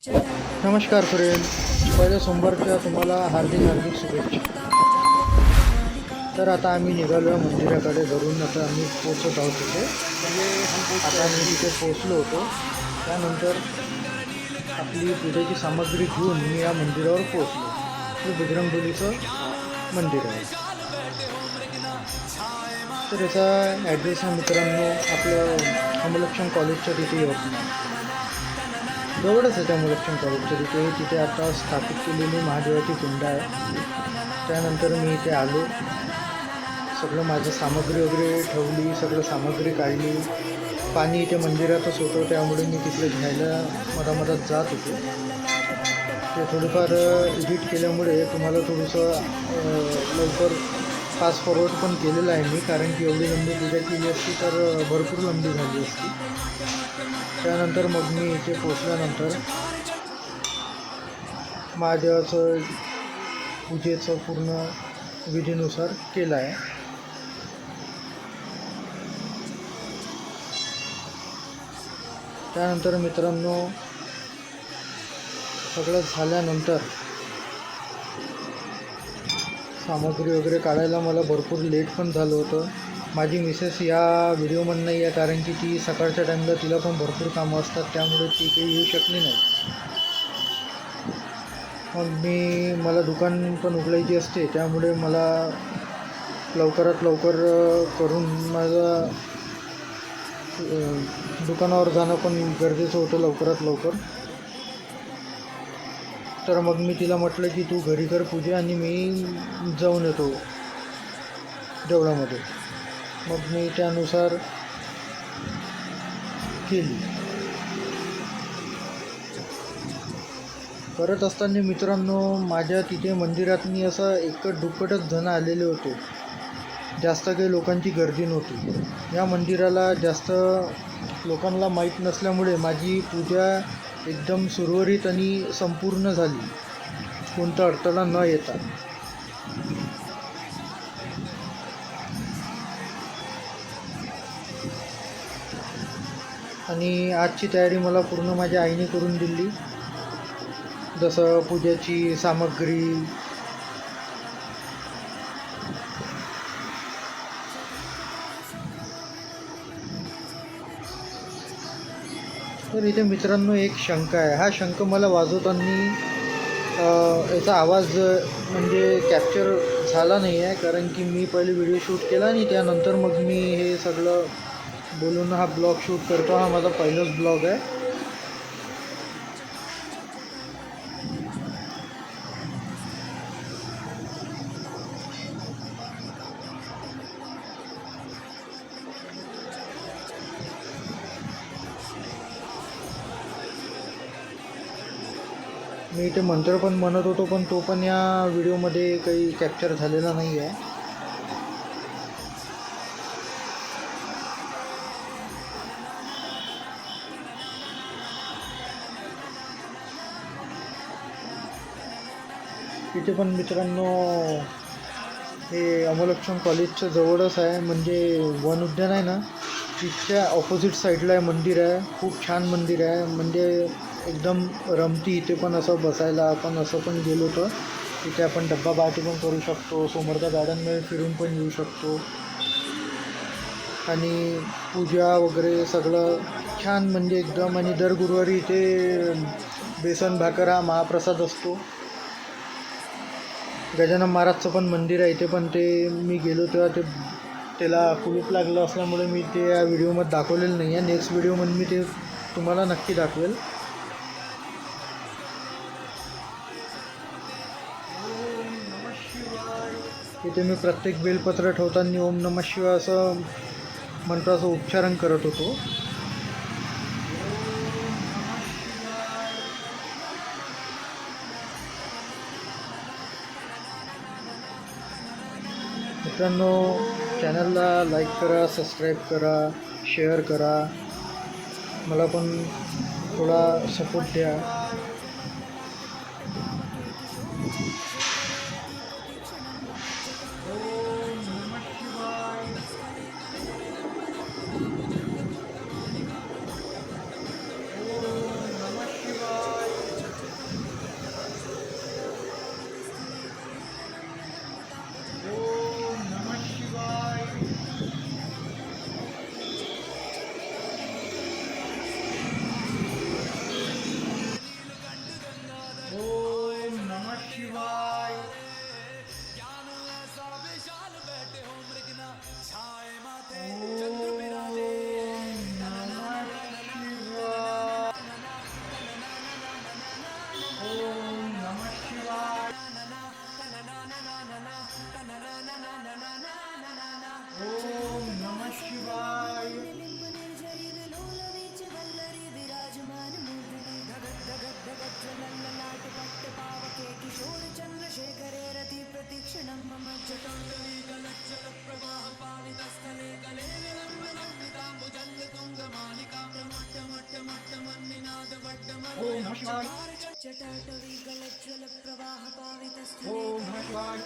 नमस्कार फ्रेंड, पहिल्या सोमवारच्या तुम्हाला हार्दिक शुभेच्छा. तर आता आम्ही निघालो आहे मंदिराकडे. घरून आता आम्ही पोचत आहोत तिथे. आता आम्ही तिथे पोचलो होतो. त्यानंतर आपली पूजेची सामग्री घेऊन मी या मंदिरावर पोचलो. हे बजरंगबलीचं मंदिर आहे. तर याचा ॲड्रेस आहे मित्रांनो, आपलं अमलक्षण कॉलेजच्या तिथे यवतमाळ जवळच आहे. त्या अमलक्षण कॉलेजच्या तिथे आता स्थापित केलेली महादेवाची पिंड आहे. त्यानंतर मी इथे आलो, सगळं माझं सामग्री वगैरे ठेवली, सगळं सामग्री काढली. पाणी इथे मंदिरातच होतं, त्यामुळे मी तिकडे घ्यायला मधामधात जात होतो. ते थोडंफार एडिट केल्यामुळे तुम्हाला थोडंसं लवकर फास्ट फॉरवर्ड पण केलेलं आहे मी, कारण की एवढी लंबी पूजा केली असती तर भरपूर लंबी झाली असती. त्यानंतर मग मी इथे पोचल्यानंतर महादेवाचं पूजेचं पूर्ण विधीनुसार केलं आहे. त्यानंतर मित्रांनो सगळं झाल्यानंतर सामग्री वगैरे काढायला मला भरपूर लेट पण झालं होतं. माझी मिसेस या व्हिडिओमध्ये नाही आहे, कारण की ती सकाळच्या टाईमला तिला पण भरपूर कामं असतात, त्यामुळे ती काही येऊ शकली नाही. मग मला दुकान पण उघडायची असते, त्यामुळे मला लवकरात लवकर करून माझं दुकानावर जाणं पण गरजेचं होतं लवकरात लवकर. तर मग मी तिला म्हटलं की तू घरी कर पूजा आणि मी जाऊन येतो देवळामध्ये. मग मी त्यानुसार केली. करत असताना मित्रांनो माझ्या तिथे मंदिरातनी असं एकट दुप्पटच जण आलेले होते. जास्त काही लोकांची गर्दी नव्हती. या मंदिराला जास्त लोकांना माहीत नसल्यामुळे माझी पूजा एकदम सुरळीत आणि संपूर्ण झाली, कोणता अडथळा न येता. आणि आजची तयारी मला पूर्ण माझ्या आईने करून दिली, जसं पूजेची सामग्री, तर इथे मित्रांनो एक शंख आहे. हा शंख मला वाजवताना याचा आवाज म्हणजे कॅप्चर झाला नाही आहे, कारण की मी पहिले व्हिडिओ शूट केला आणि त्यानंतर मग मी हे सगळं बोलून हा ब्लॉग शूट करतो. हा माझा पहिलाच ब्लॉग आहे. मी इथे मंत्र पण म्हणत होतो, पण तो पण या व्हिडिओमध्ये काही कॅप्चर झालेला नाही आहे. इथे पण मित्रांनो हे अमलक्षण कॉलेजच्या जवळच आहे, म्हणजे वन उद्यान आहे ना, तिथच्या ऑपोजिट साईडला आहे मंदिर आहे. खूप छान मंदिर आहे, म्हणजे एकदम रमती. इथे पण असं बसायला आपण असं पण गेलो तर तिथे आपण डब्बा पार्टी पण करू शकतो, समोरच्या गार्डनमध्ये फिरून पण येऊ शकतो. आणि पूजा वगैरे सगळं छान, म्हणजे एकदम. आणि दर गुरुवारी इथे बेसन भाकर हा महाप्रसाद असतो. गजानन महाराजचं पण मंदिर आहे इथे, पण ते मी गेलो तेव्हा त्याला कुलूप लागलं असल्यामुळे मी ते या व्हिडिओमध्ये दाखवलेलं नाही आहे. नेक्स्ट व्हिडिओमध्ये मी ते तुम्हाला नक्की दाखवेल. इथे मी प्रत्येक बेलपत्र ठेवताना ओम नमः शिवाय असं मंत्राचं उच्चारण करत होतो. मित्रांनो चॅनलला लाईक करा, सबस्क्राईब करा, शेअर करा, मला पण थोडा सपोर्ट द्या. ओम नमः शिवाय. ओम नमः शिवाय. किशोर चंद्रशेखरे रति प्रतीक्षणं मम चतुर्दलीगलज्जल प्रवाह पावितस्थले गले विलम्बनन्दिताम्बुजङ्ग तुङ्गमालिका प्रमट्टमट्टमट्टमन्निनाद ओम नमः शिवाय. जटाटवी गलज्जल प्रवाह पावितस्थले ओम नमः शिवाय.